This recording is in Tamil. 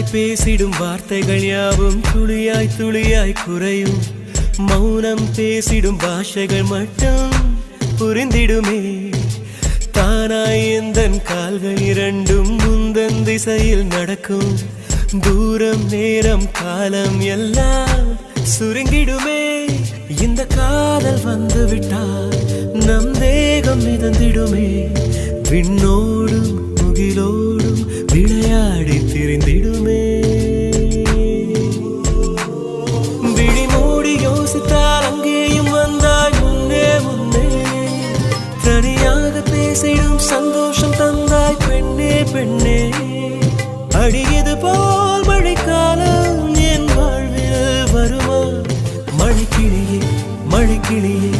தானாய் பேசிடும் வார்த்தைகள் யாவும் துளியாய் துளியாய் குறையும். மௌனம் பேசிடும் பாஷைகள் மட்டும் புரிந்திடுமே. தானாய் எந்தன் கால்கள் இரண்டும் முந்தன் திசையில் நடக்கும். தூரம் நேரம் காலம் எல்லாம் சுருங்கிடுமே. இந்த காதல் வந்து விட்டால் நம் தேகம் மிதந்திடுமே. விண்ணோடும் முகிலோடும் விளையாடி திரிந்திடுமே. விழி மூடி யோசித்தால் அங்கேயும் வந்தாய் முன்னே முன்னே. தனியாக பேசிடும் சந்தோஷம் தந்தாய் பெண்ணே பெண்ணே. அடியது போல் மழைக்காலம் என் வாழ்வில் வருமா? மழைக்கிளியே மழைக்கிளியே